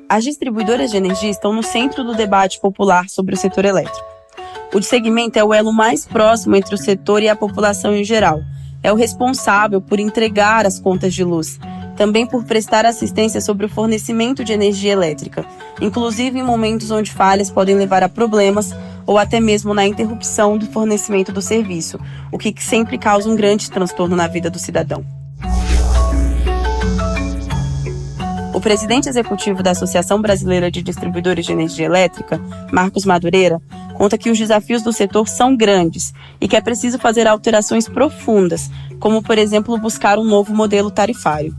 As distribuidoras de energia estão no centro do debate popular sobre o setor elétrico. O segmento é o elo mais próximo entre o setor e a população em geral. É o responsável por entregar as contas de luz, também por prestar assistência sobre o fornecimento de energia elétrica, inclusive em momentos onde falhas podem levar a problemas ou até mesmo na interrupção do fornecimento do serviço, o que sempre causa um grande transtorno na vida do cidadão. O presidente executivo da Associação Brasileira de Distribuidores de Energia Elétrica, Marcos Madureira, conta que os desafios do setor são grandes e que é preciso fazer alterações profundas, como, por exemplo, buscar um novo modelo tarifário.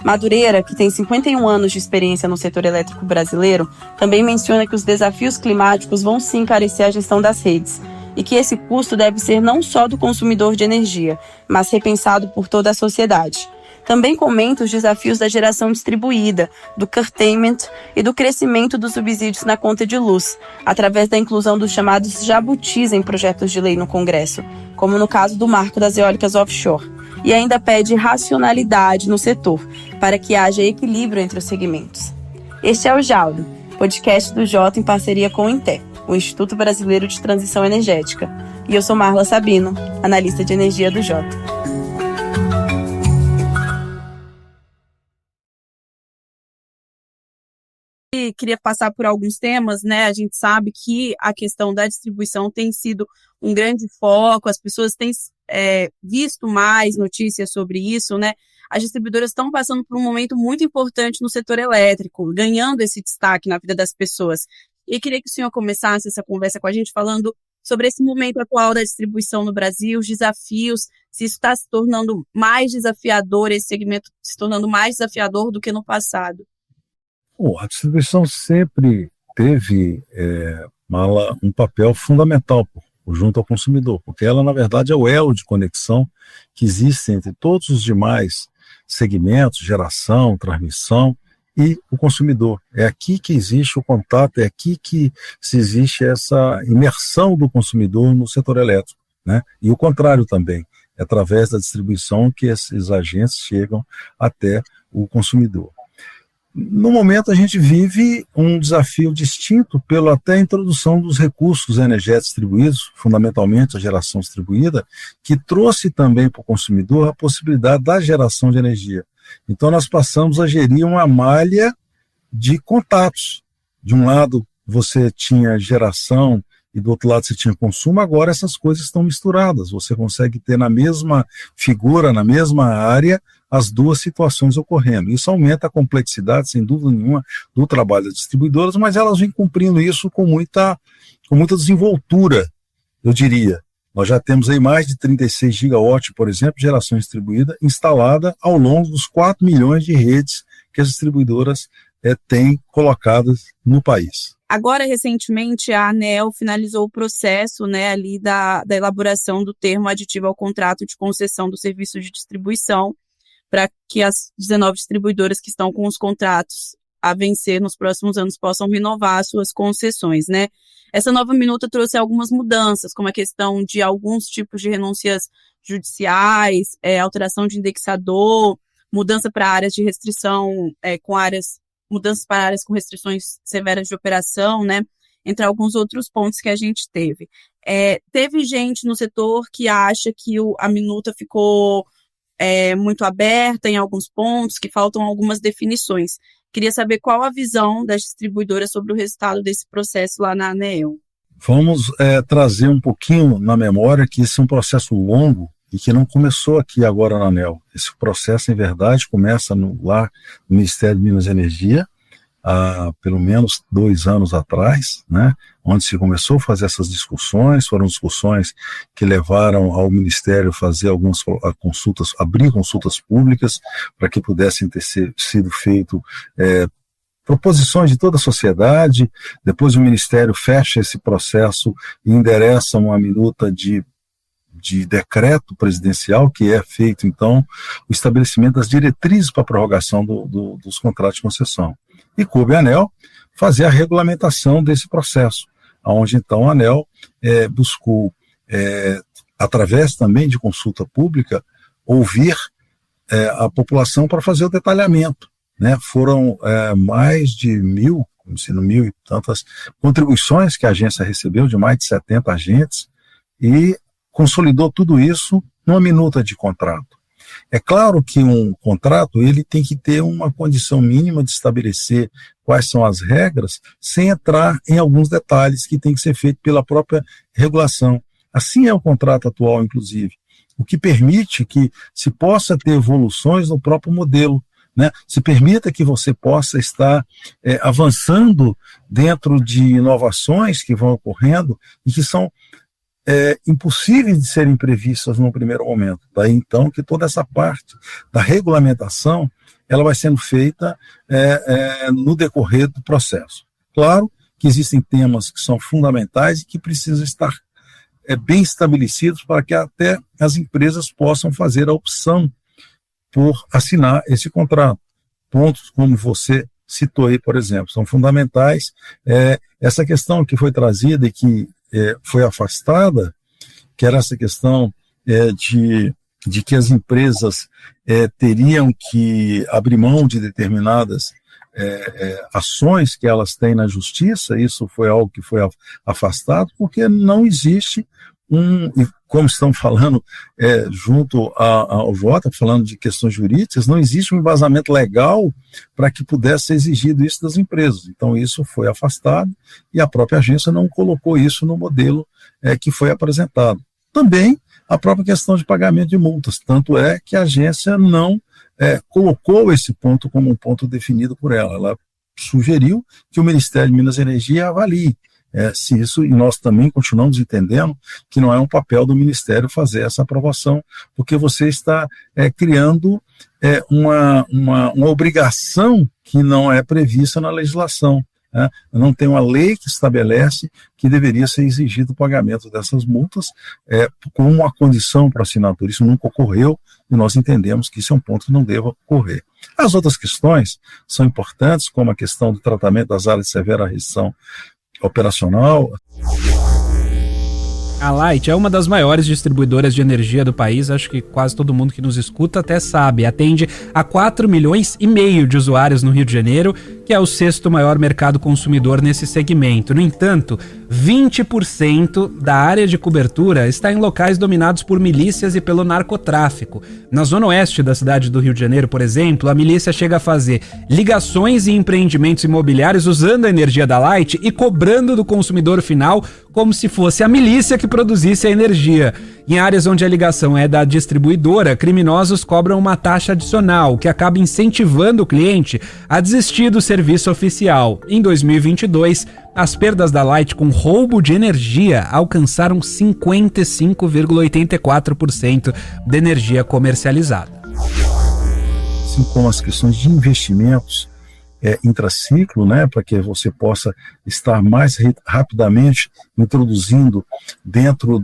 Madureira, que tem 51 anos de experiência no setor elétrico brasileiro, também menciona que os desafios climáticos vão sim encarecer a gestão das redes e que esse custo deve ser não só do consumidor de energia, mas repensado por toda a sociedade. Também comenta os desafios da geração distribuída, do curtailment e do crescimento dos subsídios na conta de luz, através da inclusão dos chamados jabutis em projetos de lei no Congresso, como no caso do marco das eólicas offshore. E ainda pede racionalidade no setor, para que haja equilíbrio entre os segmentos. Este é o Jaldo, podcast do Jota em parceria com o INTE, o Instituto Brasileiro de Transição Energética. E eu sou Marla Sabino, analista de energia do Jota. Queria passar por alguns temas, né? A gente sabe que a questão da distribuição tem sido um grande foco, as pessoas têm visto mais notícias sobre isso, né? As distribuidoras estão passando por um momento muito importante no setor elétrico, ganhando esse destaque na vida das pessoas. E queria que o senhor começasse essa conversa com a gente falando sobre esse momento atual da distribuição no Brasil, os desafios, se isso está se tornando mais desafiador, esse segmento se tornando mais desafiador do que no passado. A distribuição sempre teve, Marla, um papel fundamental junto ao consumidor, porque ela, na verdade, é o elo de conexão que existe entre todos os demais segmentos, geração, transmissão e o consumidor. É aqui que existe o contato, é aqui que se existe essa imersão do consumidor no setor elétrico, né? E o contrário também, é através da distribuição que esses agentes chegam até o consumidor. No momento, a gente vive um desafio distinto pela até introdução dos recursos energéticos distribuídos, fundamentalmente a geração distribuída, que trouxe também para o consumidor a possibilidade da geração de energia. Então, nós passamos a gerir uma malha de contatos. De um lado, você tinha geração e do outro lado você tinha consumo, agora essas coisas estão misturadas. Você consegue ter na mesma figura, na mesma área, as duas situações ocorrendo. Isso aumenta a complexidade, sem dúvida nenhuma, do trabalho das distribuidoras, mas elas vêm cumprindo isso com muita desenvoltura, eu diria. Nós já temos aí mais de 36 gigawatts, por exemplo, de geração distribuída, instalada ao longo dos 4 milhões de redes que as distribuidoras têm colocadas no país. Agora, recentemente, a ANEEL finalizou o processo, né, ali da elaboração do termo aditivo ao contrato de concessão do serviço de distribuição, para que as 19 distribuidoras que estão com os contratos a vencer nos próximos anos possam renovar suas concessões, né? Essa nova minuta trouxe algumas mudanças, como a questão de alguns tipos de renúncias judiciais, alteração de indexador, mudança para áreas de restrição, mudanças para áreas com restrições severas de operação, né? Entre alguns outros pontos que a gente teve. Teve gente no setor que acha que a minuta ficou muito aberta em alguns pontos, que faltam algumas definições. Queria saber qual a visão das distribuidoras sobre o resultado desse processo lá na ANEEL. Vamos trazer um pouquinho na memória que esse é um processo longo e que não começou aqui agora na ANEEL. Esse processo, em verdade, começa lá no Ministério de Minas e Energia, há pelo menos 2 anos atrás, né, onde se começou a fazer essas discussões. Foram discussões que levaram ao Ministério fazer algumas consultas, abrir consultas públicas para que pudessem ter sido feito proposições de toda a sociedade. Depois o Ministério fecha esse processo e endereça uma minuta de decreto presidencial, que é feito, então, o estabelecimento das diretrizes para a prorrogação dos contratos de concessão. E coube à ANEEL fazer a regulamentação desse processo, onde, então, a ANEEL buscou, através também de consulta pública, ouvir a população para fazer o detalhamento, né? Foram mais de 1.000 e tantas contribuições que a agência recebeu, de mais de 70 agentes, e consolidou tudo isso numa minuta de contrato. É claro que um contrato ele tem que ter uma condição mínima de estabelecer quais são as regras, sem entrar em alguns detalhes que tem que ser feito pela própria regulação. Assim é o contrato atual, inclusive, o que permite que se possa ter evoluções no próprio modelo, né? Se permita que você possa estar avançando dentro de inovações que vão ocorrendo e que são impossíveis de serem previstas no primeiro momento. Daí então que toda essa parte da regulamentação ela vai sendo feita no decorrer do processo. Claro que existem temas que são fundamentais e que precisam estar bem estabelecidos para que até as empresas possam fazer a opção por assinar esse contrato. Pontos como você citou aí, por exemplo, são fundamentais. Essa questão que foi trazida e que foi afastada, que era essa questão de que as empresas teriam que abrir mão de determinadas ações que elas têm na justiça. Isso foi algo que foi afastado, porque não existe como estão falando junto ao Jota, falando de questões jurídicas, não existe um embasamento legal para que pudesse ser exigido isso das empresas. Então isso foi afastado e a própria agência não colocou isso no modelo que foi apresentado. Também a própria questão de pagamento de multas, tanto é que a agência não colocou esse ponto como um ponto definido por ela. Ela sugeriu que o Ministério de Minas e Energia avalie se isso, e nós também continuamos entendendo que não é um papel do Ministério fazer essa aprovação, porque você está criando uma obrigação que não é prevista na legislação. Não tem uma lei que estabelece que deveria ser exigido o pagamento dessas multas com uma condição para assinatura. Isso nunca ocorreu e nós entendemos que isso é um ponto que não deva ocorrer. As outras questões são importantes, como a questão do tratamento das áreas de severa restrição operacional. A Light é uma das maiores distribuidoras de energia do país, acho que quase todo mundo que nos escuta até sabe. Atende a 4,5 milhões de usuários no Rio de Janeiro, que é o 6º maior mercado consumidor nesse segmento. No entanto, 20% da área de cobertura está em locais dominados por milícias e pelo narcotráfico. Na zona oeste da cidade do Rio de Janeiro, por exemplo, a milícia chega a fazer ligações e empreendimentos imobiliários usando a energia da Light e cobrando do consumidor final como se fosse a milícia que produzisse a energia. Em áreas onde a ligação é da distribuidora, criminosos cobram uma taxa adicional, que acaba incentivando o cliente a desistir do serviço oficial. Em 2022, as perdas da Light com roubo de energia alcançaram 55,84% da energia comercializada. Assim como as questões de investimentos intraciclo, né, para que você possa estar mais rapidamente introduzindo dentro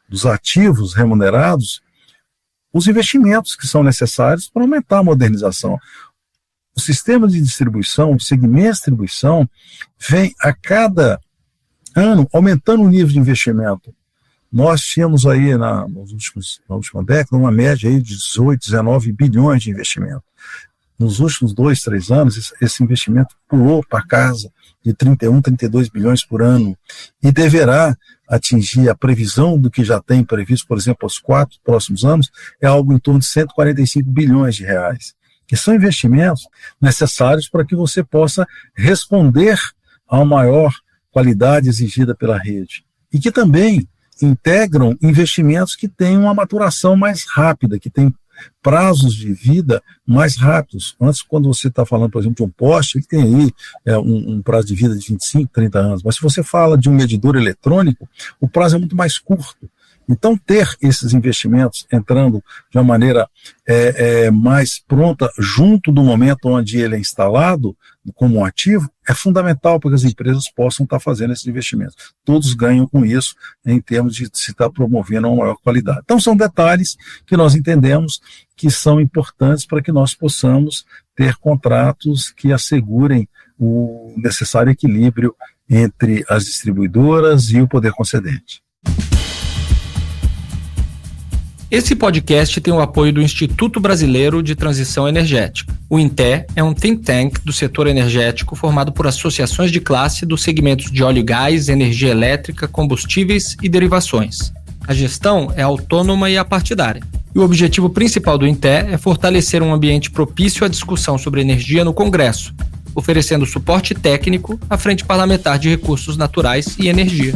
dos ativos remunerados os investimentos que são necessários para aumentar a modernização. O sistema de distribuição, o segmento de distribuição, vem a cada ano aumentando o nível de investimento. Nós tínhamos aí na última década uma média aí de 18, 19 bilhões de investimento. Nos últimos 2, 3 anos, esse investimento pulou para casa de 31, 32 bilhões por ano e deverá atingir a previsão do que já tem previsto, por exemplo, aos 4 próximos anos, é algo em torno de 145 bilhões de reais, que são investimentos necessários para que você possa responder a uma maior qualidade exigida pela rede e que também integram investimentos que têm uma maturação mais rápida, que têm prazos de vida mais rápidos. Antes, quando você está falando, por exemplo, de um poste, ele tem aí um prazo de vida de 25, 30 anos. Mas se você fala de um medidor eletrônico, o prazo é muito mais curto. Então, ter esses investimentos entrando de uma maneira mais pronta, junto do momento onde ele é instalado como um ativo, é fundamental para que as empresas possam estar fazendo esses investimentos. Todos ganham com isso em termos de se estar promovendo uma maior qualidade. Então, são detalhes que nós entendemos que são importantes para que nós possamos ter contratos que assegurem o necessário equilíbrio entre as distribuidoras e o poder concedente. Esse podcast tem o apoio do Instituto Brasileiro de Transição Energética. O INTE é um think tank do setor energético formado por associações de classe dos segmentos de óleo e gás, energia elétrica, combustíveis e derivações. A gestão é autônoma e apartidária. E o objetivo principal do INTE é fortalecer um ambiente propício à discussão sobre energia no Congresso, oferecendo suporte técnico à Frente Parlamentar de Recursos Naturais e Energia.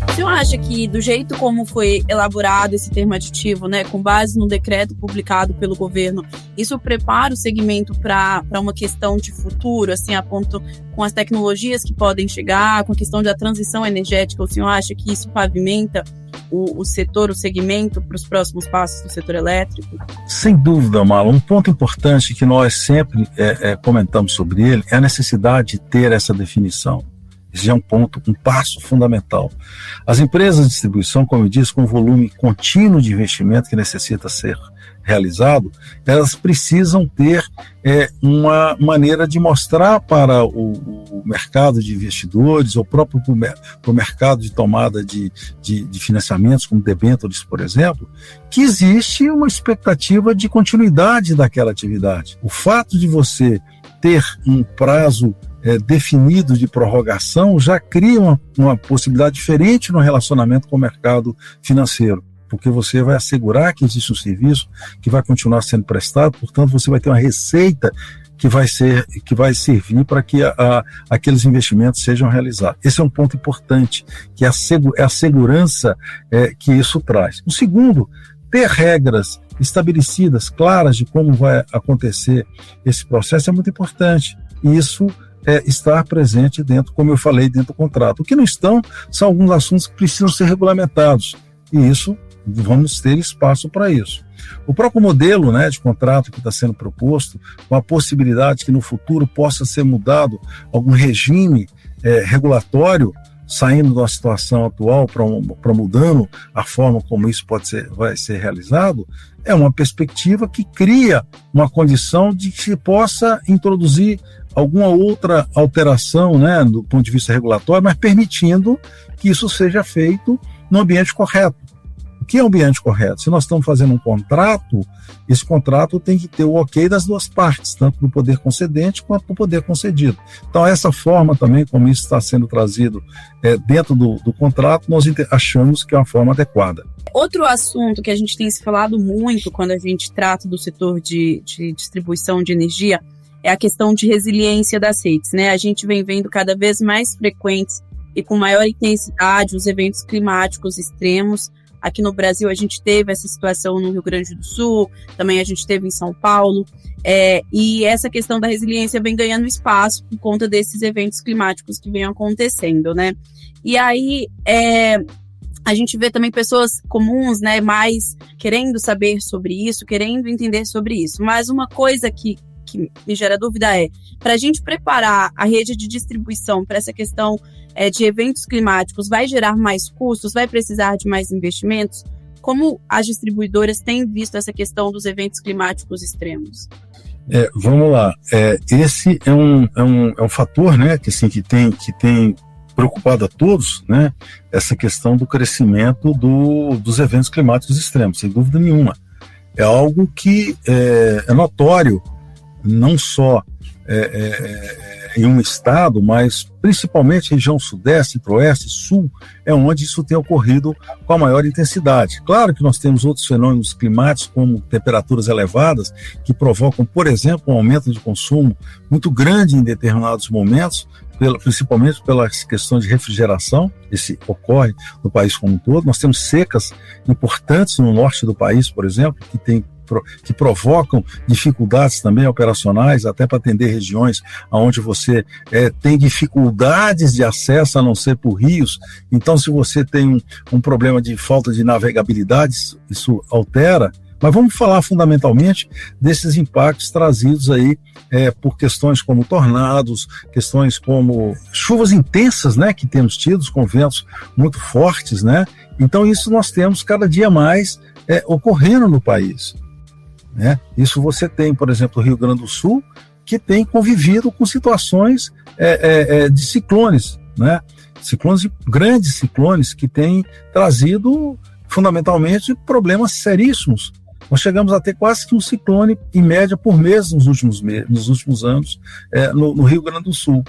O senhor acha que, do jeito como foi elaborado esse termo aditivo, né, com base no decreto publicado pelo governo, isso prepara o segmento para uma questão de futuro, assim, a ponto com as tecnologias que podem chegar, com a questão da transição energética? O senhor acha que isso pavimenta o setor, o segmento, para os próximos passos do setor elétrico? Sem dúvida, Mala. Um ponto importante que nós sempre comentamos sobre ele é a necessidade de ter essa definição. Esse é um passo fundamental. As empresas de distribuição, como eu disse, com volume contínuo de investimento que necessita ser realizado, elas precisam ter uma maneira de mostrar para o mercado de investidores, ou próprio para o mercado de tomada de financiamentos, como debêntures, por exemplo, que existe uma expectativa de continuidade daquela atividade. O fato de você ter um prazo definido de prorrogação já cria uma possibilidade diferente no relacionamento com o mercado financeiro, porque você vai assegurar que existe um serviço que vai continuar sendo prestado, portanto você vai ter uma receita que vai servir para que aqueles investimentos sejam realizados. Esse é um ponto importante, que é a segurança que isso traz. O segundo, ter regras estabelecidas, claras de como vai acontecer esse processo é muito importante. E isso estar presente dentro, como eu falei, dentro do contrato. O que não estão são alguns assuntos que precisam ser regulamentados, e isso, vamos ter espaço para isso. O próprio modelo, né, de contrato que está sendo proposto, com a possibilidade que no futuro possa ser mudado algum regime regulatório, saindo da situação atual para mudando a forma como isso vai ser realizado, é uma perspectiva que cria uma condição de que se possa introduzir alguma outra alteração, né, do ponto de vista regulatório, mas permitindo que isso seja feito no ambiente correto. O que é o ambiente correto? Se nós estamos fazendo um contrato, esse contrato tem que ter o ok das duas partes, tanto do poder concedente quanto do poder concedido. Então, essa forma também, como isso está sendo trazido dentro do contrato, nós achamos que é uma forma adequada. Outro assunto que a gente tem se falado muito quando a gente trata do setor de distribuição de energia é a questão de resiliência das redes, né? A gente vem vendo cada vez mais frequentes e com maior intensidade os eventos climáticos extremos. Aqui no Brasil a gente teve essa situação no Rio Grande do Sul, também a gente teve em São Paulo, e essa questão da resiliência vem ganhando espaço por conta desses eventos climáticos que vêm acontecendo, né? E aí a gente vê também pessoas comuns, né, mais querendo saber sobre isso, querendo entender sobre isso, mas uma coisa que me gera dúvida para a gente preparar a rede de distribuição para essa questão de eventos climáticos, vai gerar mais custos, vai precisar de mais investimentos? Como as distribuidoras têm visto essa questão dos eventos climáticos extremos? Vamos lá. Esse é um fator, né, que tem preocupado a todos, né, essa questão do crescimento dos eventos climáticos extremos, sem dúvida nenhuma. É algo que é notório, não só em um estado, mas principalmente região sudeste, centro-oeste, sul, é onde isso tem ocorrido com a maior intensidade. Claro que nós temos outros fenômenos climáticos, como temperaturas elevadas, que provocam, por exemplo, um aumento de consumo muito grande em determinados momentos, principalmente pelas questões de refrigeração, esse ocorre no país como um todo. Nós temos secas importantes no norte do país, por exemplo, que provocam dificuldades também operacionais, até para atender regiões onde você tem dificuldades de acesso, a não ser por rios. Então, se você tem um problema de falta de navegabilidade, isso altera. Mas vamos falar fundamentalmente desses impactos trazidos aí por questões como tornados, questões como chuvas intensas, né, que temos tido, com ventos muito fortes, né? Então isso nós temos cada dia mais ocorrendo no país, né? Isso você tem, por exemplo, o Rio Grande do Sul, que tem convivido com situações de ciclones, né? ciclones, grandes ciclones que têm trazido fundamentalmente problemas seríssimos. Nós chegamos a ter quase que um ciclone em média por mês nos últimos anos no Rio Grande do Sul.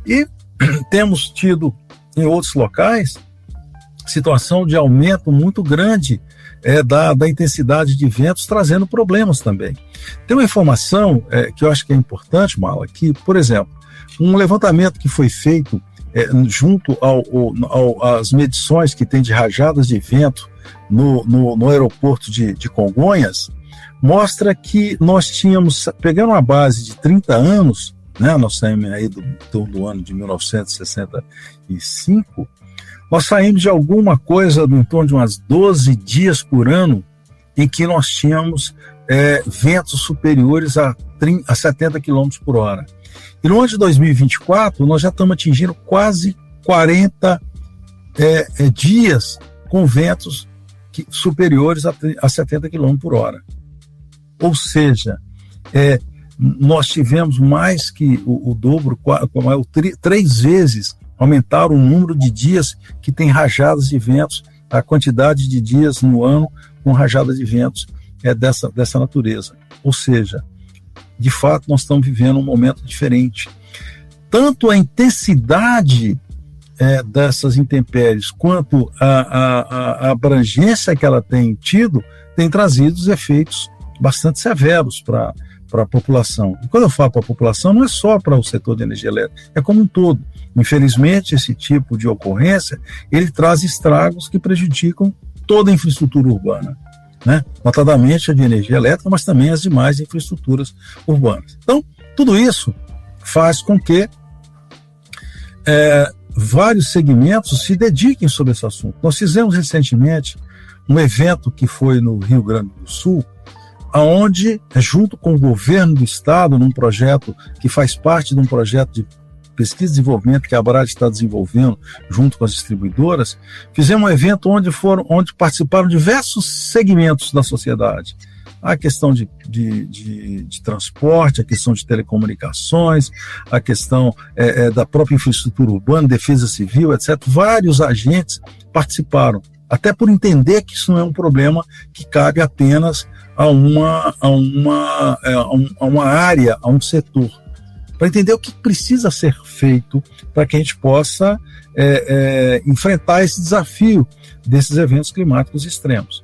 E temos tido em outros locais situação de aumento muito grande da intensidade de ventos, trazendo problemas também. Tem uma informação que eu acho que é importante, Mala, que, por exemplo, um levantamento que foi feito junto às medições que tem de rajadas de vento no aeroporto de Congonhas, mostra que nós tínhamos, pegando uma base de 30 anos, né, nós saímos aí do ano de 1965, nós saímos de alguma coisa em torno de umas 12 dias por ano em que nós tínhamos ventos superiores a 70 km por hora. E no ano de 2024, nós já estamos atingindo quase 40 dias com ventos superiores a 70 km por hora. Ou seja, nós tivemos mais que o dobro, 3 vezes aumentaram o número de dias que tem rajadas de ventos, a quantidade de dias no ano com rajadas de ventos dessa natureza. Ou seja, de fato, nós estamos vivendo um momento diferente. Tanto a intensidade dessas intempéries quanto a abrangência que ela tem tido, tem trazido os efeitos bastante severos para a população. E quando eu falo para a população, não é só para o setor de energia elétrica, é como um todo. Infelizmente, esse tipo de ocorrência, ele traz estragos que prejudicam toda a infraestrutura urbana, né? Notadamente a de energia elétrica, mas também as demais infraestruturas urbanas. Então, tudo isso faz com que vários segmentos se dediquem sobre esse assunto. Nós fizemos recentemente um evento que foi no Rio Grande do Sul, onde, junto com o governo do estado, num projeto que faz parte de um projeto de pesquisa e desenvolvimento que a ABRAD está desenvolvendo junto com as distribuidoras, fizemos um evento onde participaram diversos segmentos da sociedade. A questão de transporte, a questão de telecomunicações, a questão da própria infraestrutura urbana, defesa civil, etc. Vários agentes participaram, até por entender que isso não é um problema que cabe apenas a uma área, a um setor, para entender o que precisa ser feito para que a gente possa enfrentar esse desafio desses eventos climáticos extremos.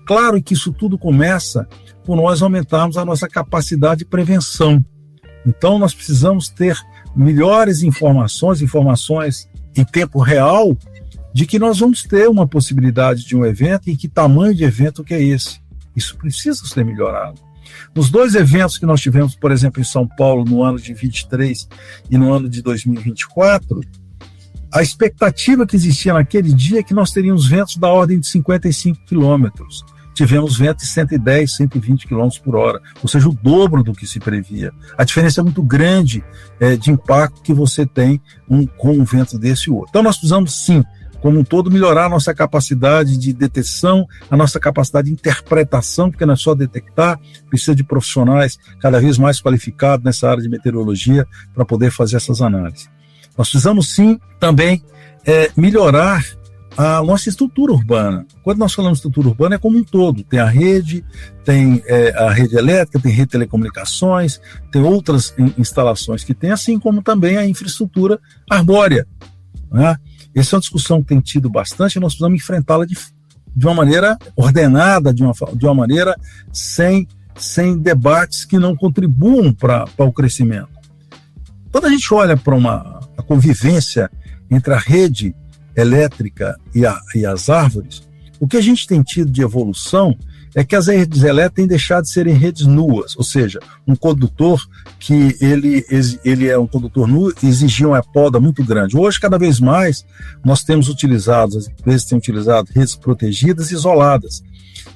Claro que isso tudo começa por nós aumentarmos a nossa capacidade de prevenção. Então, nós precisamos ter melhores informações em tempo real, de que nós vamos ter uma possibilidade de um evento e que tamanho de evento que é esse. Isso precisa ser melhorado. Nos 2 eventos que nós tivemos, por exemplo, em São Paulo, no ano de 23 e no ano de 2024, a expectativa que existia naquele dia é que nós teríamos ventos da ordem de 55 quilômetros. Tivemos ventos de 110, 120 km por hora, ou seja, o dobro do que se previa. A diferença é muito grande de impacto que você tem com um vento desse e outro. Então nós precisamos, sim, como um todo, melhorar a nossa capacidade de detecção, a nossa capacidade de interpretação, porque não é só detectar, precisa de profissionais cada vez mais qualificados nessa área de meteorologia para poder fazer essas análises. Nós precisamos, sim, também melhorar a nossa estrutura urbana. Quando nós falamos de estrutura urbana, é como um todo. Tem a rede elétrica, tem rede de telecomunicações, tem outras instalações que tem, assim como também a infraestrutura arbórea, né? Essa é uma discussão que tem tido bastante e nós precisamos enfrentá-la de uma maneira ordenada, de uma maneira sem debates que não contribuam para o crescimento. Quando a gente olha para a convivência entre a rede elétrica e as árvores, o que a gente tem tido de evolução é que as redes elétricas têm deixado de serem redes nuas, ou seja, um condutor que ele é um condutor nu exigia uma poda muito grande. Hoje, cada vez mais, nós temos utilizado, as empresas têm utilizado redes protegidas e isoladas,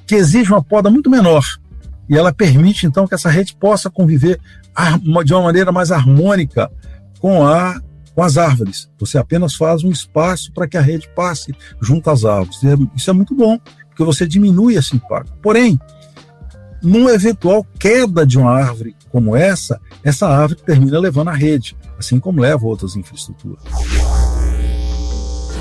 que exigem uma poda muito menor, e ela permite, então, que essa rede possa conviver de uma maneira mais harmônica com as árvores. Você apenas faz um espaço para que a rede passe junto às árvores. Isso é muito bom, porque você diminui esse impacto. Porém, numa eventual queda de uma árvore como essa árvore termina levando a rede, assim como leva outras infraestruturas.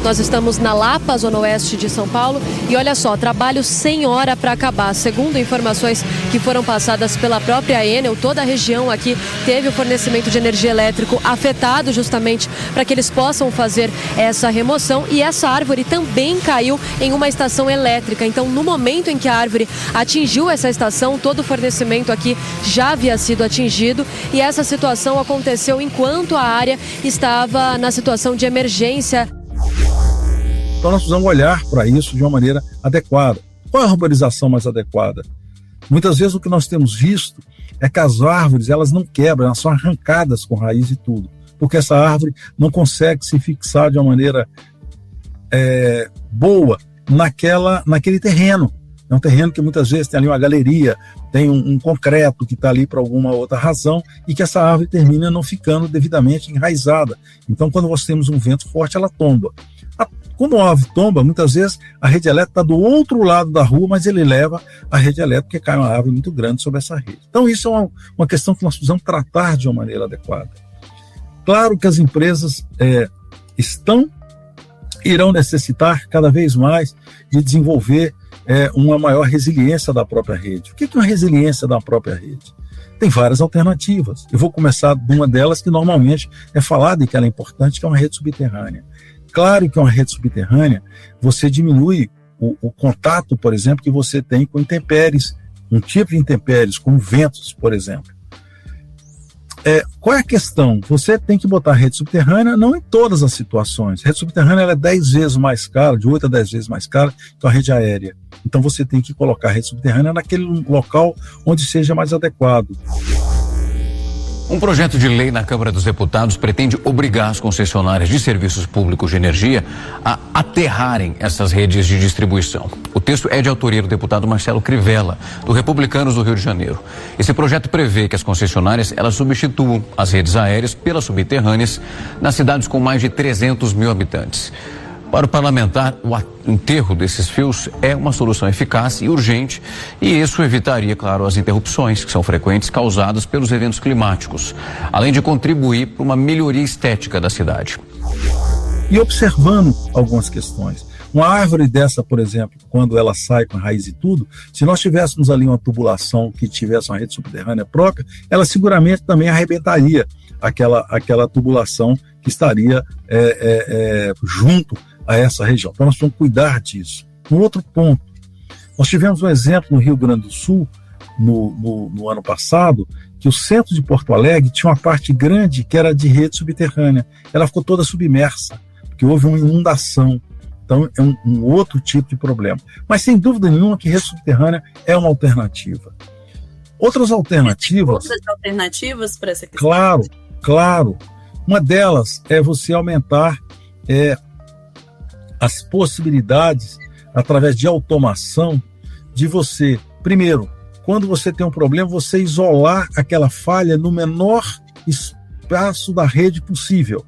Nós estamos na Lapa, zona oeste de São Paulo, e olha só, trabalho sem hora para acabar. Segundo informações que foram passadas pela própria Enel, toda a região aqui teve o fornecimento de energia elétrico afetado justamente para que eles possam fazer essa remoção, e essa árvore também caiu em uma estação elétrica. Então, no momento em que a árvore atingiu essa estação, todo o fornecimento aqui já havia sido atingido, e essa situação aconteceu enquanto a área estava na situação de emergência. Então nós precisamos olhar para isso de uma maneira adequada. Qual é a arborização mais adequada? Muitas vezes o que nós temos visto é que as árvores, elas não quebram, elas são arrancadas com raiz e tudo, porque essa árvore não consegue se fixar de uma maneira boa naquele terreno. É um terreno que muitas vezes tem ali uma galeria, tem um concreto que está ali por alguma outra razão, e que essa árvore termina não ficando devidamente enraizada. Então, quando nós temos um vento forte, ela tomba. Quando uma árvore tomba, muitas vezes a rede elétrica está do outro lado da rua, mas ele leva a rede elétrica porque cai uma árvore muito grande sobre essa rede. Então, isso é uma questão que nós precisamos tratar de uma maneira adequada. Claro que as empresas irão necessitar cada vez mais de desenvolver uma maior resiliência da própria rede. O que é uma resiliência da própria rede? Tem várias alternativas. Eu vou começar de uma delas que normalmente é falada e que ela é importante, que é uma rede subterrânea. Claro que uma rede subterrânea, você diminui o contato, por exemplo, que você tem com intempéries, um tipo de intempéries, como ventos, por exemplo. Qual é a questão? Você tem que botar a rede subterrânea, não em todas as situações. A rede subterrânea ela é 10 vezes mais cara, de 8 a 10 vezes mais cara que a rede aérea. Então você tem que colocar a rede subterrânea naquele local onde seja mais adequado. Um projeto de lei na Câmara dos Deputados pretende obrigar as concessionárias de serviços públicos de energia a aterrarem essas redes de distribuição. O texto é de autoria do deputado Marcelo Crivella, do Republicanos do Rio de Janeiro. Esse projeto prevê que as concessionárias elas substituam as redes aéreas pelas subterrâneas nas cidades com mais de 300 mil habitantes. Para o parlamentar, o enterro desses fios é uma solução eficaz e urgente, e isso evitaria, claro, as interrupções que são frequentes causadas pelos eventos climáticos, além de contribuir para uma melhoria estética da cidade. E observando algumas questões. Uma árvore dessa, por exemplo, quando ela sai com a raiz e tudo, se nós tivéssemos ali uma tubulação que tivesse uma rede subterrânea própria, ela seguramente também arrebentaria aquela tubulação que estaria junto a essa região. Então nós precisamos cuidar disso. Um outro ponto, nós tivemos um exemplo no Rio Grande do Sul, no ano passado, que o centro de Porto Alegre tinha uma parte grande que era de rede subterrânea. Ela ficou toda submersa, porque houve uma inundação. Então é um outro tipo de problema. Mas sem dúvida nenhuma que rede subterrânea é uma alternativa. Outras alternativas para essa questão? Claro. Uma delas é você aumentar as possibilidades, através de automação, de você, primeiro, quando você tem um problema, você isolar aquela falha no menor espaço da rede possível.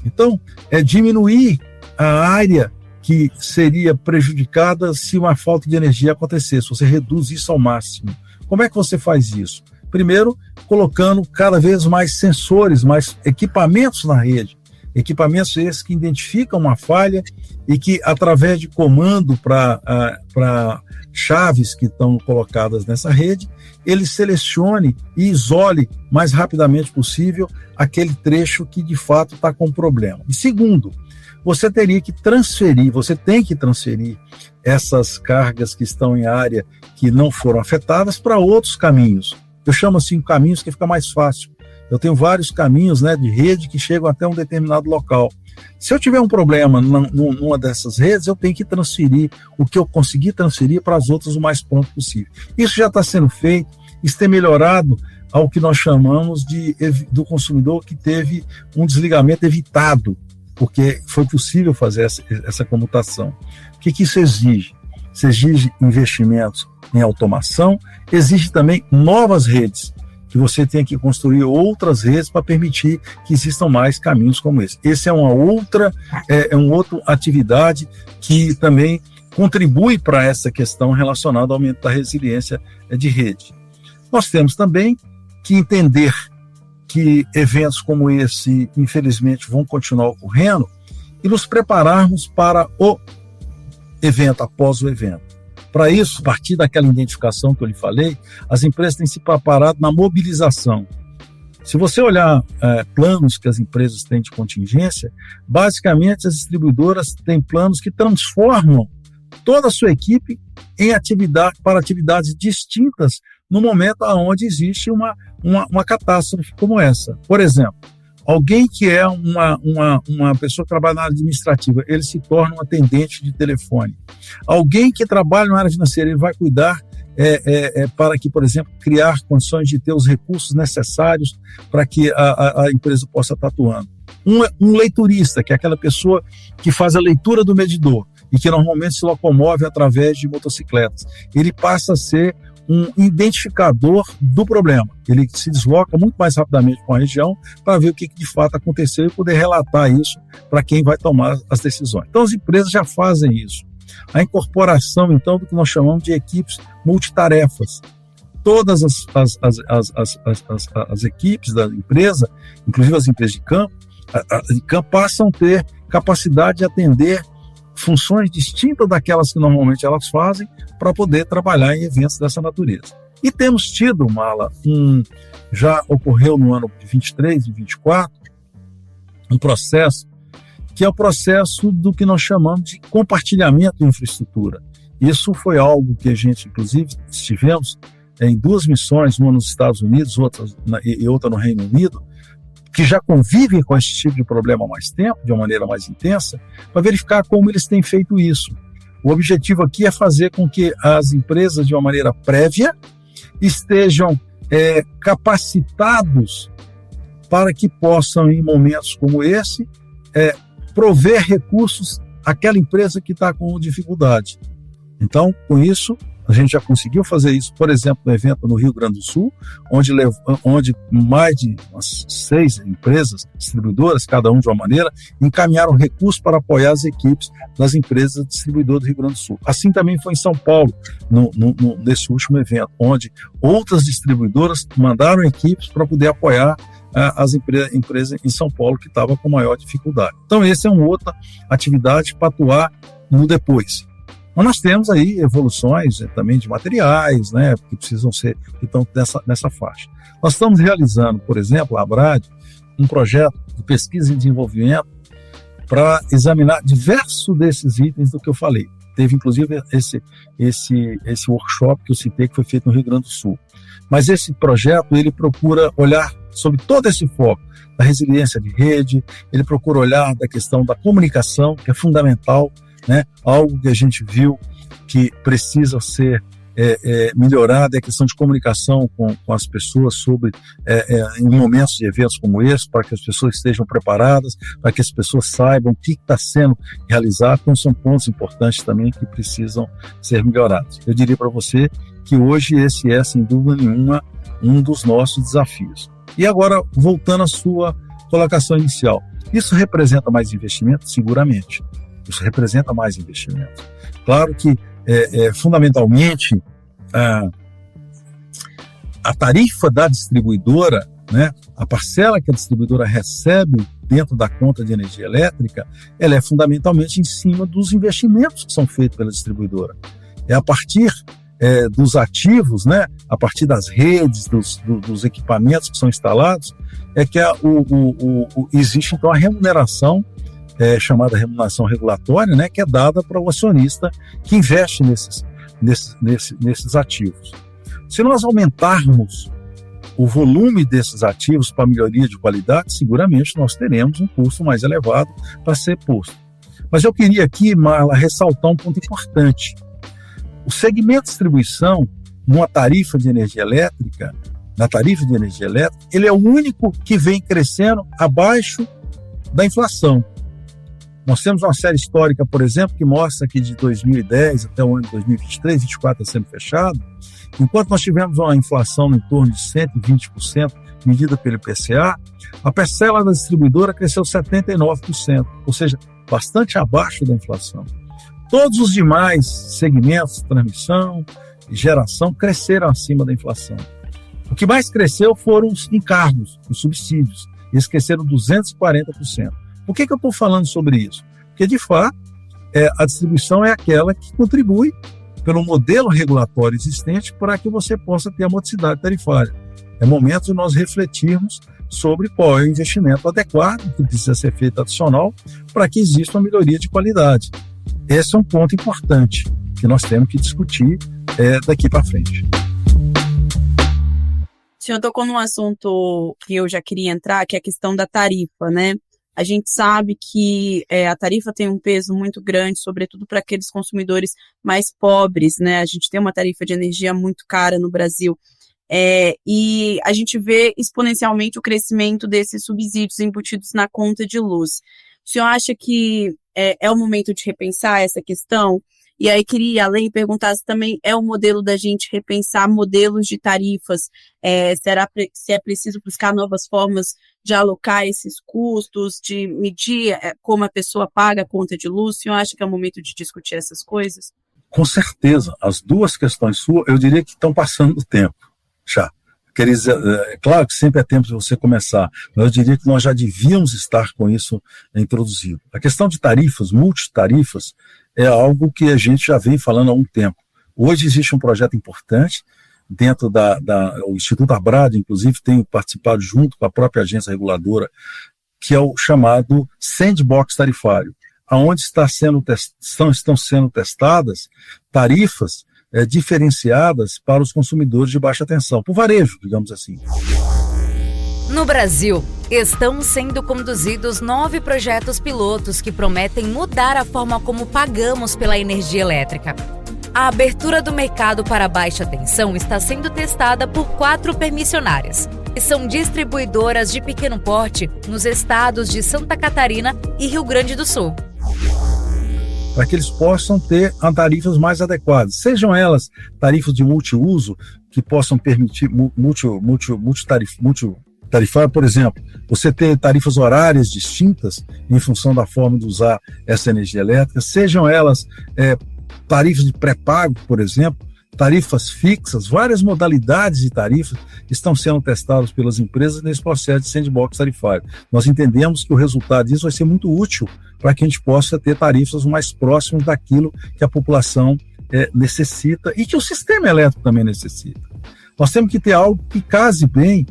Então, diminuir a área que seria prejudicada se uma falta de energia acontecesse. Você reduz isso ao máximo. Como é que você faz isso? Primeiro, colocando cada vez mais sensores, mais equipamentos na rede. Equipamentos esses que identificam uma falha e que, através de comando para chaves que estão colocadas nessa rede, ele selecione e isole mais rapidamente possível aquele trecho que de fato está com problema. E segundo, você tem que transferir essas cargas que estão em área que não foram afetadas para outros caminhos. Eu chamo assim caminhos que fica mais fácil. Eu tenho vários caminhos, de rede que chegam até um determinado local. Se eu tiver um problema numa dessas redes, eu tenho que transferir o que eu conseguir transferir para as outras o mais pronto possível. Isso já está sendo feito, isso tem melhorado ao que nós chamamos do consumidor que teve um desligamento evitado, porque foi possível fazer essa comutação. O que isso exige? Isso exige investimentos em automação, exige também novas redes, que você tem que construir outras redes para permitir que existam mais caminhos como esse. Esse é uma outra atividade que também contribui para essa questão relacionada ao aumento da resiliência de rede. Nós temos também que entender que eventos como esse, infelizmente, vão continuar ocorrendo e nos prepararmos para o evento, após o evento. Para isso, a partir daquela identificação que eu lhe falei, as empresas têm se preparado na mobilização. Se você olhar planos que as empresas têm de contingência, basicamente as distribuidoras têm planos que transformam toda a sua equipe para atividades distintas no momento onde existe uma catástrofe como essa. Por exemplo, alguém que é uma pessoa que trabalha na área administrativa, ele se torna um atendente de telefone. Alguém que trabalha na área financeira, ele vai cuidar para que, por exemplo, criar condições de ter os recursos necessários para que a empresa possa estar atuando. Um leiturista, que é aquela pessoa que faz a leitura do medidor e que normalmente se locomove através de motocicletas. Ele passa a ser um identificador do problema. Ele se desloca muito mais rapidamente para a região para ver o que de fato aconteceu e poder relatar isso para quem vai tomar as decisões. Então, as empresas já fazem isso. A incorporação, então, do que nós chamamos de equipes multitarefas. Todas as equipes da empresa, inclusive as empresas de campo, passam a ter capacidade de atender funções distintas daquelas que normalmente elas fazem para poder trabalhar em eventos dessa natureza. E temos tido, Mala, já ocorreu no ano de 23 e 24, um processo que é o processo do que nós chamamos de compartilhamento de infraestrutura. Isso foi algo que a gente, inclusive, estivemos em 2 missões, uma nos Estados Unidos e outra no Reino Unido, que já convivem com esse tipo de problema há mais tempo, de uma maneira mais intensa, para verificar como eles têm feito isso. O objetivo aqui é fazer com que as empresas, de uma maneira prévia, estejam capacitados para que possam, em momentos como esse, prover recursos àquela empresa que está com dificuldade. Então, com isso, a gente já conseguiu fazer isso, por exemplo, no evento no Rio Grande do Sul, onde mais de umas 6 empresas distribuidoras, cada um de uma maneira, encaminharam recursos para apoiar as equipes das empresas distribuidoras do Rio Grande do Sul. Assim também foi em São Paulo, nesse último evento, onde outras distribuidoras mandaram equipes para poder apoiar as empresas em São Paulo que estavam com maior dificuldade. Então, essa é uma outra atividade para atuar no depois. Mas nós temos aí evoluções também de materiais, né, que precisam ser, que estão nessa faixa. Nós estamos realizando, por exemplo, a ABRAD, um projeto de pesquisa e desenvolvimento para examinar diversos desses itens do que eu falei. Teve, inclusive, esse workshop que eu citei, que foi feito no Rio Grande do Sul. Mas esse projeto, ele procura olhar sobre todo esse foco da resiliência de rede, ele procura olhar da questão da comunicação, que é fundamental, né? Algo que a gente viu que precisa ser melhorado é a questão de comunicação com as pessoas sobre em momentos de eventos como esse, para que as pessoas estejam preparadas, para que as pessoas saibam o que está sendo realizado. Então são pontos importantes também que precisam ser melhorados. Eu diria para você que hoje esse é, sem dúvida nenhuma, um dos nossos desafios. E agora, voltando à sua colocação inicial, isso representa mais investimento? Seguramente. Isso representa mais investimento. Claro que, fundamentalmente, a tarifa da distribuidora, né, a parcela que a distribuidora recebe dentro da conta de energia elétrica, ela é fundamentalmente em cima dos investimentos que são feitos pela distribuidora. É a partir dos ativos, né, a partir das redes, dos equipamentos que são instalados, é que existe então a remuneração, chamada remuneração regulatória, né, que é dada para o acionista que investe nesses ativos. Se nós aumentarmos o volume desses ativos para melhoria de qualidade, seguramente nós teremos um custo mais elevado para ser posto. Mas eu queria aqui, Marla, ressaltar um ponto importante. O segmento de distribuição, numa tarifa de energia elétrica, ele é o único que vem crescendo abaixo da inflação. Nós temos uma série histórica, por exemplo, que mostra que de 2010 até o ano de 2023, 2024 está sendo fechado, enquanto nós tivemos uma inflação em torno de 120%, medida pelo IPCA, a parcela da distribuidora cresceu 79%, ou seja, bastante abaixo da inflação. Todos os demais segmentos, transmissão e geração, cresceram acima da inflação. O que mais cresceu foram os encargos, os subsídios. Eles cresceram 240%. Por que eu estou falando sobre isso? Porque, de fato, a distribuição é aquela que contribui pelo modelo regulatório existente para que você possa ter a modicidade tarifária. É momento de nós refletirmos sobre qual é o investimento adequado que precisa ser feito adicional para que exista uma melhoria de qualidade. Esse é um ponto importante que nós temos que discutir daqui para frente. O senhor tocou num assunto que eu já queria entrar, que é a questão da tarifa, né? A gente sabe que a tarifa tem um peso muito grande, sobretudo para aqueles consumidores mais pobres, né? A gente tem uma tarifa de energia muito cara no Brasil. E a gente vê exponencialmente o crescimento desses subsídios embutidos na conta de luz. O senhor acha que é o momento de repensar essa questão? E aí queria ir além e perguntar se também é o modelo da gente repensar modelos de tarifas, se é preciso buscar novas formas de alocar esses custos, de medir como a pessoa paga a conta de luz. O senhor acha que é o momento de discutir essas coisas? Com certeza. As duas questões suas, eu diria que estão passando do tempo já. Quer dizer, é claro que sempre é tempo de você começar, mas eu diria que nós já devíamos estar com isso introduzido. A questão de tarifas, multitarifas, é algo que a gente já vem falando há um tempo. Hoje existe um projeto importante dentro o Instituto Abrad, inclusive, tem participado junto com a própria agência reguladora, que é o chamado Sandbox Tarifário, onde estão sendo testadas tarifas diferenciadas para os consumidores de baixa tensão, por varejo, digamos assim. No Brasil, estão sendo conduzidos 9 projetos pilotos que prometem mudar a forma como pagamos pela energia elétrica. A abertura do mercado para baixa tensão está sendo testada por 4 permissionárias, que são distribuidoras de pequeno porte nos estados de Santa Catarina e Rio Grande do Sul. Para que eles possam ter tarifas mais adequadas, sejam elas tarifas de multiuso, que possam permitir multitarifário, por exemplo, você ter tarifas horárias distintas em função da forma de usar essa energia elétrica, sejam elas tarifas de pré-pago, por exemplo, tarifas fixas, várias modalidades de tarifas estão sendo testadas pelas empresas nesse processo de sandbox tarifário. Nós entendemos que o resultado disso vai ser muito útil para que a gente possa ter tarifas mais próximas daquilo que a população necessita e que o sistema elétrico também necessita. Nós temos que ter algo que case bem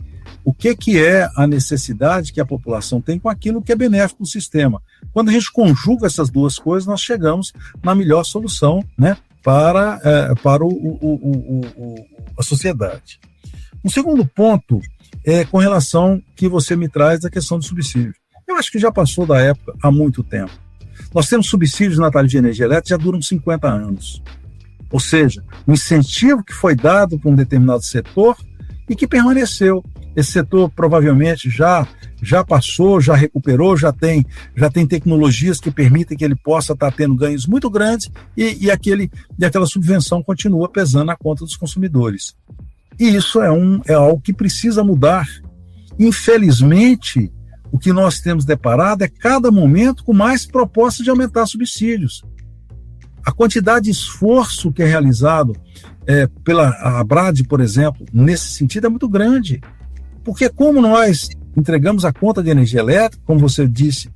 o que é a necessidade que a população tem com aquilo que é benéfico para o sistema. Quando a gente conjuga essas duas coisas, nós chegamos na melhor solução, né, para a sociedade. Um segundo ponto é com relação que você me traz da questão do subsídio. Eu acho que já passou da época há muito tempo. Nós temos subsídios na tarifa de energia elétrica que já duram 50 anos. Ou seja, um incentivo que foi dado para um determinado setor e que permaneceu. Esse setor provavelmente já passou, já recuperou, já tem tecnologias que permitem que ele possa estar tendo ganhos muito grandes e aquela subvenção continua pesando na conta dos consumidores. E isso é algo que precisa mudar. Infelizmente, o que nós temos deparado é cada momento com mais propostas de aumentar subsídios. A quantidade de esforço que é realizado pela Abrad, por exemplo, nesse sentido é muito grande. Porque como nós entregamos a conta de energia elétrica, como você disse,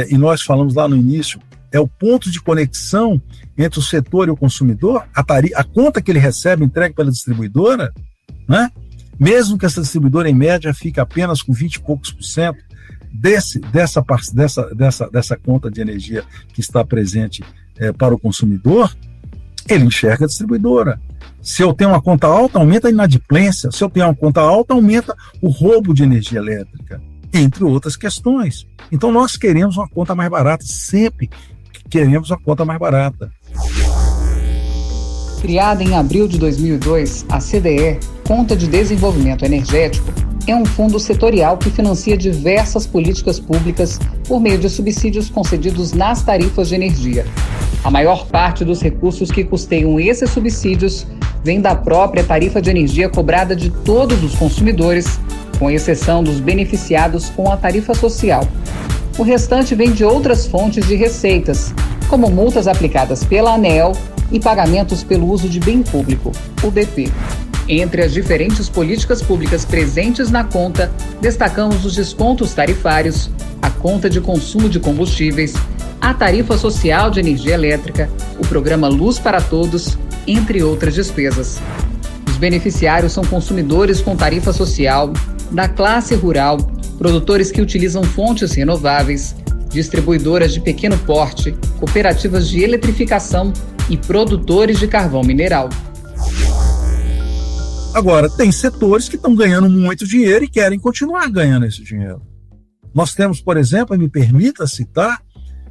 e nós falamos lá no início, é o ponto de conexão entre o setor e o consumidor, a conta que ele recebe entregue pela distribuidora, né? Mesmo que essa distribuidora em média fique apenas com 20 e poucos % dessa conta de energia que está presente para o consumidor, ele enxerga a distribuidora. Se eu tenho uma conta alta, aumenta a inadimplência. Se eu tenho uma conta alta, aumenta o roubo de energia elétrica, entre outras questões. Então nós queremos uma conta mais barata, sempre queremos uma conta mais barata. Criada em abril de 2002, a CDE, Conta de Desenvolvimento Energético, é um fundo setorial que financia diversas políticas públicas por meio de subsídios concedidos nas tarifas de energia. A maior parte dos recursos que custeiam esses subsídios vem da própria tarifa de energia cobrada de todos os consumidores, com exceção dos beneficiados com a tarifa social. O restante vem de outras fontes de receitas, como multas aplicadas pela ANEEL e pagamentos pelo uso de bem público, UBP. Entre as diferentes políticas públicas presentes na conta, destacamos os descontos tarifários, a conta de consumo de combustíveis, a tarifa social de energia elétrica, o programa Luz para Todos, entre outras despesas. Os beneficiários são consumidores com tarifa social, da classe rural, produtores que utilizam fontes renováveis, distribuidoras de pequeno porte, cooperativas de eletrificação e produtores de carvão mineral. Agora, tem setores que estão ganhando muito dinheiro e querem continuar ganhando esse dinheiro. Nós temos, por exemplo, me permita citar,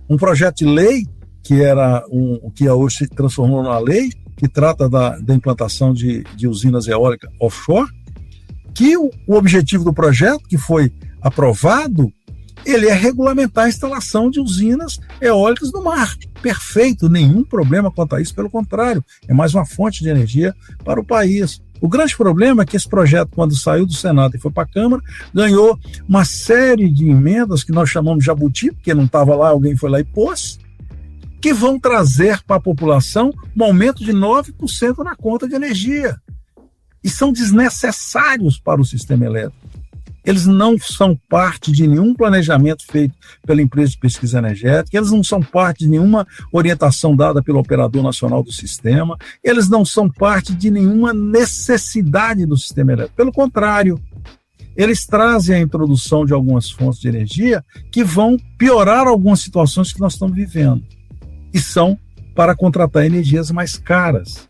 um projeto de lei que hoje se transformou numa lei, que trata da implantação de usinas eólicas offshore, que o objetivo do projeto, que foi aprovado, ele é regulamentar a instalação de usinas eólicas no mar. Perfeito, nenhum problema quanto a isso, pelo contrário, é mais uma fonte de energia para o país. O grande problema é que esse projeto, quando saiu do Senado e foi para a Câmara, ganhou uma série de emendas que nós chamamos de jabuti, porque não estava lá, alguém foi lá e pôs, que vão trazer para a população um aumento de 9% na conta de energia. E são desnecessários para o sistema elétrico. Eles não são parte de nenhum planejamento feito pela empresa de pesquisa energética, eles não são parte de nenhuma orientação dada pelo operador nacional do sistema, eles não são parte de nenhuma necessidade do sistema elétrico. Pelo contrário, eles trazem a introdução de algumas fontes de energia que vão piorar algumas situações que nós estamos vivendo. E são para contratar energias mais caras.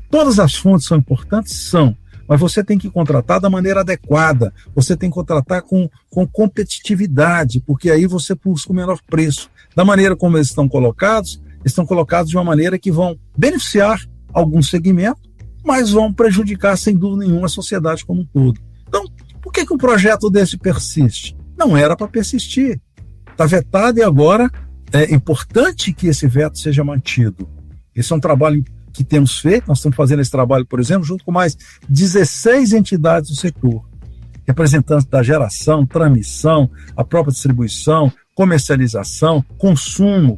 Todas as fontes são importantes? São. Mas você tem que contratar da maneira adequada, você tem que contratar com competitividade, porque aí você busca o menor preço. Da maneira como eles estão colocados de uma maneira que vão beneficiar algum segmento, mas vão prejudicar, sem dúvida nenhuma, a sociedade como um todo. Então, por que um projeto desse persiste? Não era para persistir. Está vetado e agora é importante que esse veto seja mantido. Esse é um trabalho que temos feito, nós estamos fazendo esse trabalho, por exemplo, junto com mais 16 entidades do setor, representantes da geração, transmissão, a própria distribuição, comercialização, consumo,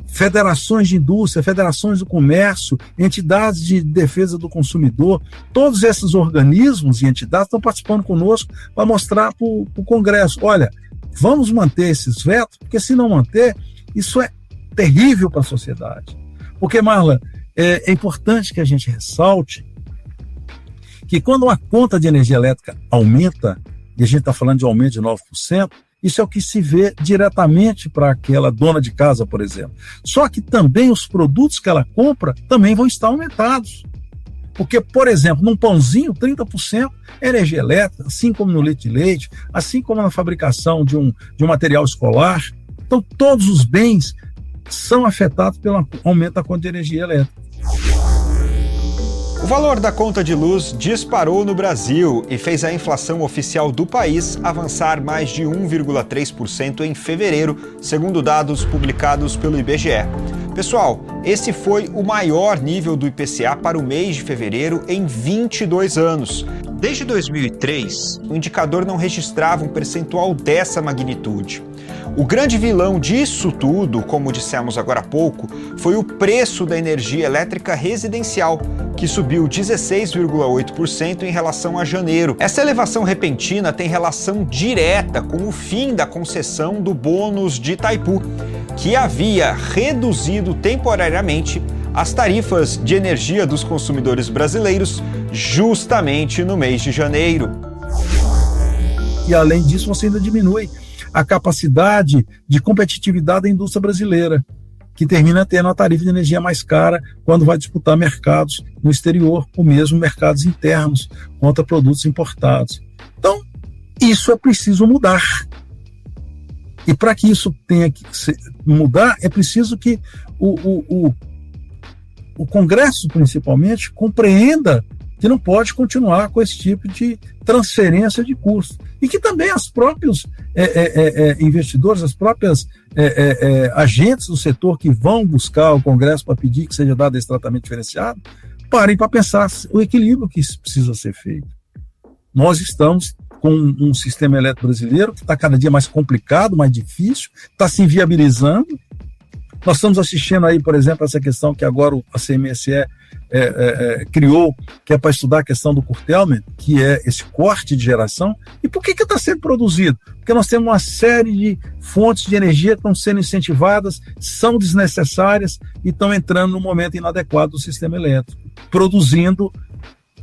federações de indústria, federações do comércio, entidades de defesa do consumidor. Todos esses organismos e entidades estão participando conosco para mostrar para o Congresso, olha, vamos manter esses vetos, porque se não manter, isso é terrível para a sociedade. Porque, Marla, é importante que a gente ressalte que quando a conta de energia elétrica aumenta, e a gente está falando de um aumento de 9%, isso é o que se vê diretamente para aquela dona de casa, por exemplo. Só que também os produtos que ela compra também vão estar aumentados. Porque, por exemplo, num pãozinho, 30% é energia elétrica, assim como no leite de leite, assim como na fabricação de um material escolar. Então, todos os bens são afetados pelo aumento da conta de energia elétrica. O valor da conta de luz disparou no Brasil e fez a inflação oficial do país avançar mais de 1,3% em fevereiro, segundo dados publicados pelo IBGE. Pessoal, esse foi o maior nível do IPCA para o mês de fevereiro em 22 anos. Desde 2003, o indicador não registrava um percentual dessa magnitude. O grande vilão disso tudo, como dissemos agora há pouco, foi o preço da energia elétrica residencial, que subiu 16,8% em relação a janeiro. Essa elevação repentina tem relação direta com o fim da concessão do bônus de Itaipu, que havia reduzido temporariamente as tarifas de energia dos consumidores brasileiros justamente no mês de janeiro. E além disso, você ainda diminui a capacidade de competitividade da indústria brasileira, que termina tendo a tarifa de energia mais cara quando vai disputar mercados no exterior, ou mesmo mercados internos, contra produtos importados. Então, isso é preciso mudar. E para que isso tenha que mudar, é preciso que o Congresso, principalmente, compreenda que não pode continuar com esse tipo de transferência de custo. E que também os próprios investidores, as próprias agentes do setor que vão buscar o Congresso para pedir que seja dado esse tratamento diferenciado, parem para pensar o equilíbrio que precisa ser feito. Nós estamos com um sistema elétrico brasileiro que está cada dia mais complicado, mais difícil, está se inviabilizando. Nós estamos assistindo aí, por exemplo, essa questão que agora a CMSE criou, que é para estudar a questão do curtailment, que é esse corte de geração. E por que está sendo produzido? Porque nós temos uma série de fontes de energia que estão sendo incentivadas, são desnecessárias e estão entrando no momento inadequado do sistema elétrico, produzindo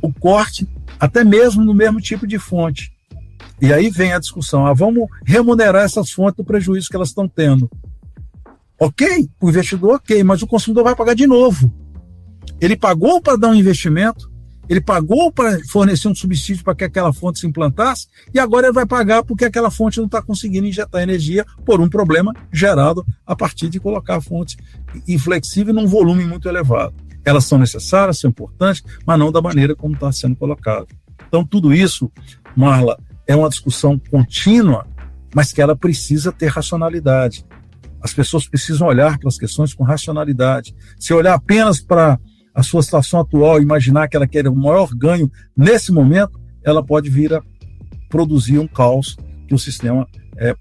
o corte até mesmo no mesmo tipo de fonte. E aí vem a discussão, vamos remunerar essas fontes do prejuízo que elas estão tendo. Ok, o investidor ok, mas o consumidor vai pagar de novo. Ele pagou para dar um investimento, ele pagou para fornecer um subsídio para que aquela fonte se implantasse, e agora ele vai pagar porque aquela fonte não está conseguindo injetar energia por um problema gerado a partir de colocar a fonte inflexível num volume muito elevado. Elas são necessárias, são importantes, mas não da maneira como está sendo colocado. Então tudo isso, Marla, é uma discussão contínua, mas que ela precisa ter racionalidade. As pessoas precisam olhar para as questões com racionalidade. Se olhar apenas para a sua situação atual e imaginar que ela quer o maior ganho nesse momento, ela pode vir a produzir um caos que o sistema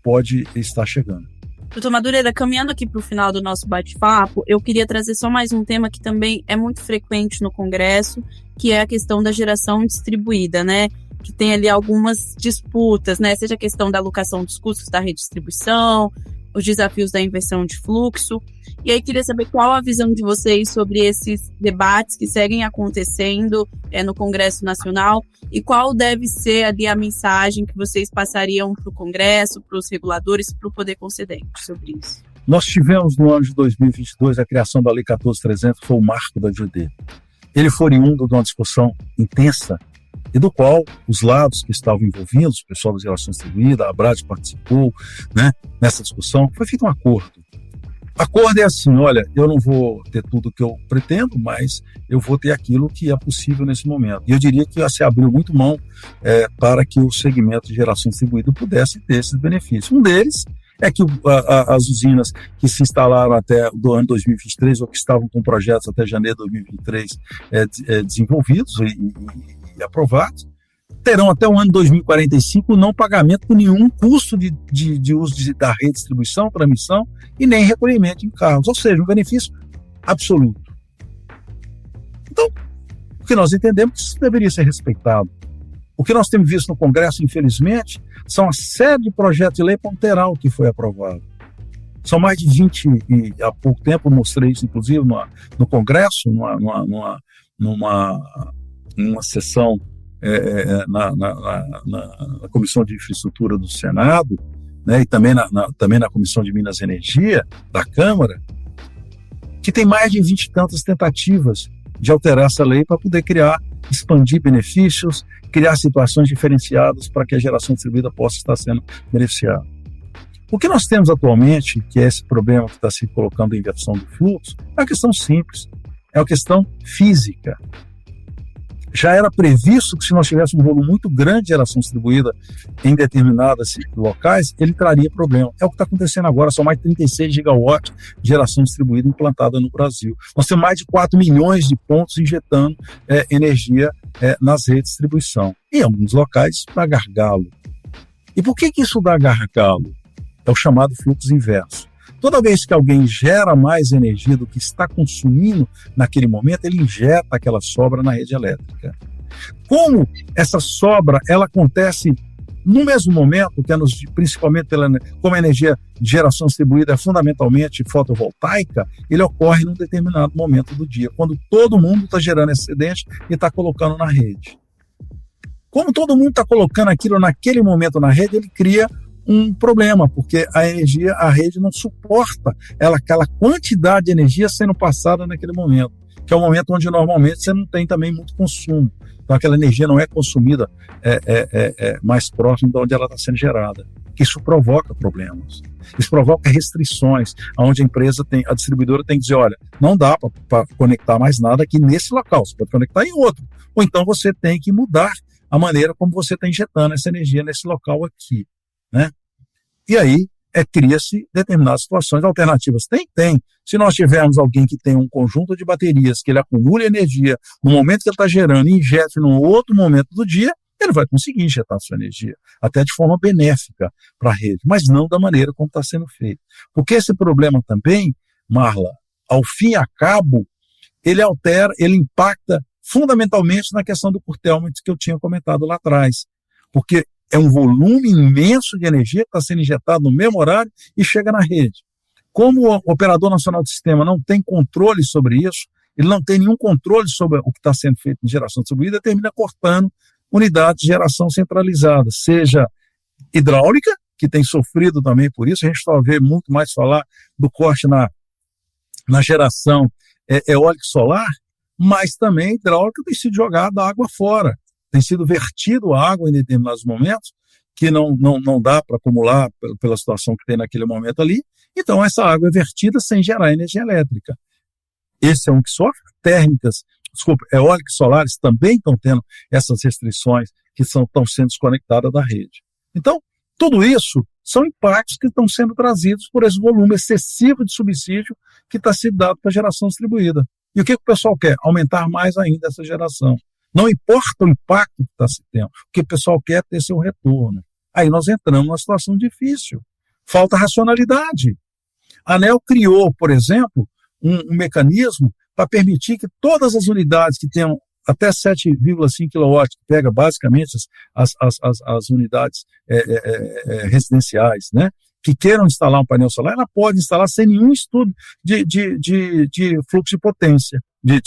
pode estar chegando. Doutor Madureira, caminhando aqui para o final do nosso bate-papo, eu queria trazer só mais um tema que também é muito frequente no Congresso, que é a questão da geração distribuída, né? Que tem ali algumas disputas, né? Seja a questão da alocação dos custos da redistribuição, os desafios da inversão de fluxo. E aí queria saber qual a visão de vocês sobre esses debates que seguem acontecendo no Congresso Nacional e qual deve ser ali a mensagem que vocês passariam para o Congresso, para os reguladores, para o poder concedente sobre isso. Nós tivemos no ano de 2022 a criação da Lei 14.300, que foi o marco da DID. Ele foi oriundo de uma discussão intensa e do qual os lados que estavam envolvidos, o pessoal da geração distribuída, a Abrad participou, né, nessa discussão, foi feito um acordo. Acordo é assim, olha, eu não vou ter tudo o que eu pretendo, mas eu vou ter aquilo que é possível nesse momento. E eu diria que se abriu muito mão para que o segmento de geração distribuída pudesse ter esses benefícios. Um deles é que as usinas que se instalaram até o ano 2023 ou que estavam com projetos até janeiro de 2023 desenvolvidos e aprovados, terão até o ano 2045 não pagamento por nenhum custo de uso da redistribuição, transmissão e nem recolhimento de encargos, ou seja, um benefício absoluto. Então, o que nós entendemos é que isso deveria ser respeitado. O que nós temos visto no Congresso, infelizmente, são uma série de projetos de lei para alterar o que foi aprovado. São mais de 20, e há pouco tempo eu mostrei isso, inclusive, no Congresso, numa sessão na Comissão de Infraestrutura do Senado, né, e também na Comissão de Minas e Energia da Câmara, que tem mais de 20 e tantas tentativas de alterar essa lei para poder expandir benefícios, criar situações diferenciadas para que a geração distribuída possa estar sendo beneficiada. O que nós temos atualmente, que é esse problema que está se colocando em inversão do fluxo, é uma questão simples, é uma questão física. Já era previsto que se nós tivéssemos um volume muito grande de geração distribuída em determinados locais, ele traria problema. É o que está acontecendo agora, são mais de 36 gigawatts de geração distribuída implantada no Brasil. Nós temos mais de 4 milhões de pontos injetando energia nas redes de distribuição. E em alguns locais dá gargalo. E por que isso dá gargalo? É o chamado fluxo inverso. Toda vez que alguém gera mais energia do que está consumindo naquele momento, ele injeta aquela sobra na rede elétrica. Como essa sobra ela acontece no mesmo momento, que principalmente como a energia de geração distribuída é fundamentalmente fotovoltaica, ele ocorre num determinado momento do dia, quando todo mundo está gerando excedente e está colocando na rede. Como todo mundo está colocando aquilo naquele momento na rede, ele cria um problema, porque a rede não suporta aquela quantidade de energia sendo passada naquele momento, que é o momento onde normalmente você não tem também muito consumo. Então aquela energia não é consumida mais próximo de onde ela está sendo gerada. Isso provoca problemas. Isso provoca restrições, onde a distribuidora tem que dizer, olha, não dá para conectar mais nada aqui nesse local, você pode conectar em outro. Ou então você tem que mudar a maneira como você está injetando essa energia nesse local aqui. Né? E aí cria-se determinadas situações alternativas. Tem. Se nós tivermos alguém que tem um conjunto de baterias, que ele acumula energia no momento que ele está gerando e injete num outro momento do dia, ele vai conseguir injetar sua energia, até de forma benéfica para a rede, mas não da maneira como está sendo feito. Porque esse problema também Marla, ao fim e a cabo, ele impacta fundamentalmente na questão do curtailment que eu tinha comentado lá atrás, porque é um volume imenso de energia que está sendo injetado no mesmo horário e chega na rede. Como o Operador Nacional do Sistema não tem controle sobre isso, ele não tem nenhum controle sobre o que está sendo feito em geração distribuída, termina cortando unidades de geração centralizada, seja hidráulica, que tem sofrido também por isso, a gente vai ver muito mais falar do corte na geração eólica e solar, mas também hidráulica tem sido jogada água fora, tem sido vertido água em determinados momentos, que não dá para acumular pela situação que tem naquele momento ali, então essa água é vertida sem gerar energia elétrica. Esse é um que sofre, eólicas e solares também estão tendo essas restrições que estão sendo desconectadas da rede. Então, tudo isso são impactos que estão sendo trazidos por esse volume excessivo de subsídio que está sendo dado para a geração distribuída. E o que o pessoal quer? Aumentar mais ainda essa geração. Não importa o impacto que está se tendo, o que o pessoal quer é ter seu retorno. Aí nós entramos numa situação difícil. Falta racionalidade. A ANEEL criou, por exemplo, um mecanismo para permitir que todas as unidades que tenham até 7,5 kW, que pega basicamente as unidades residenciais, né, que queiram instalar um painel solar, ela pode instalar sem nenhum estudo de fluxo de potência, de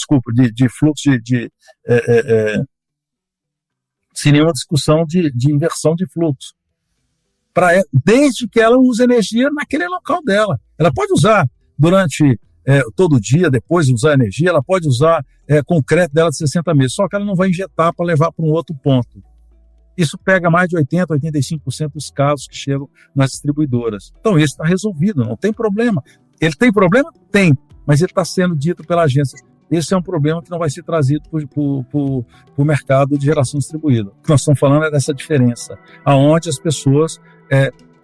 fluxo sem nenhuma discussão de inversão de fluxo. Desde que ela use energia naquele local dela. Ela pode usar durante todo dia, depois de usar energia, ela pode usar com o crédito dela de 60 meses, só que ela não vai injetar para levar para um outro ponto. Isso pega mais de 80%, 85% dos casos que chegam nas distribuidoras. Então, isso está resolvido, não tem problema. Ele tem problema? Tem, mas ele está sendo dito pela agência. Esse é um problema que não vai ser trazido para o mercado de geração distribuída. O que nós estamos falando é dessa diferença, onde as pessoas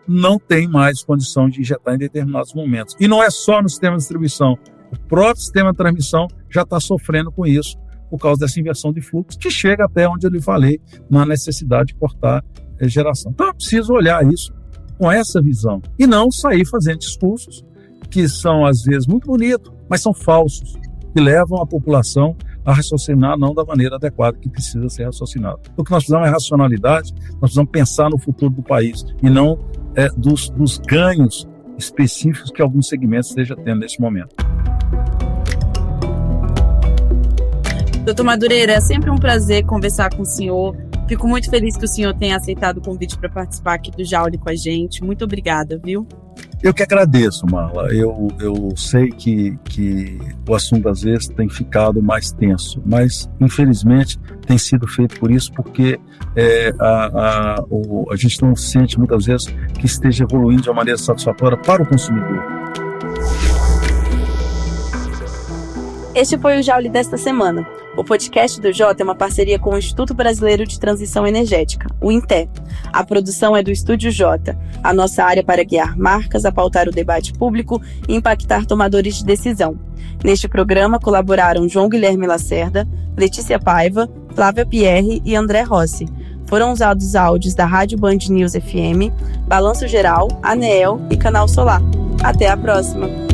não têm mais condição de injetar em determinados momentos. E não é só no sistema de distribuição. O próprio sistema de transmissão já está sofrendo com isso, por causa dessa inversão de fluxo, que chega até onde eu lhe falei, na necessidade de cortar geração. Então é preciso olhar isso com essa visão, e não sair fazendo discursos que são, às vezes, muito bonitos, mas são falsos, que levam a população a raciocinar não da maneira adequada que precisa ser raciocinado. O que nós precisamos é racionalidade, nós precisamos pensar no futuro do país, e não dos ganhos específicos que alguns segmentos estejam tendo nesse momento. Doutor Madureira, é sempre um prazer conversar com o senhor. Fico muito feliz que o senhor tenha aceitado o convite para participar aqui do Jaule com a gente. Muito obrigada, viu? Eu que agradeço, Marla. Eu sei que o assunto às vezes tem ficado mais tenso, mas infelizmente tem sido feito por isso, porque a gente não sente muitas vezes que esteja evoluindo de uma maneira satisfatória para o consumidor. Este foi o Jaule desta semana. O podcast do Jota é uma parceria com o Instituto Brasileiro de Transição Energética, o INTE. A produção é do Estúdio Jota, a nossa área para guiar marcas, apautar o debate público e impactar tomadores de decisão. Neste programa colaboraram João Guilherme Lacerda, Letícia Paiva, Flávia Pierre e André Rossi. Foram usados áudios da Rádio Band News FM, Balanço Geral, ANEEL e Canal Solar. Até a próxima!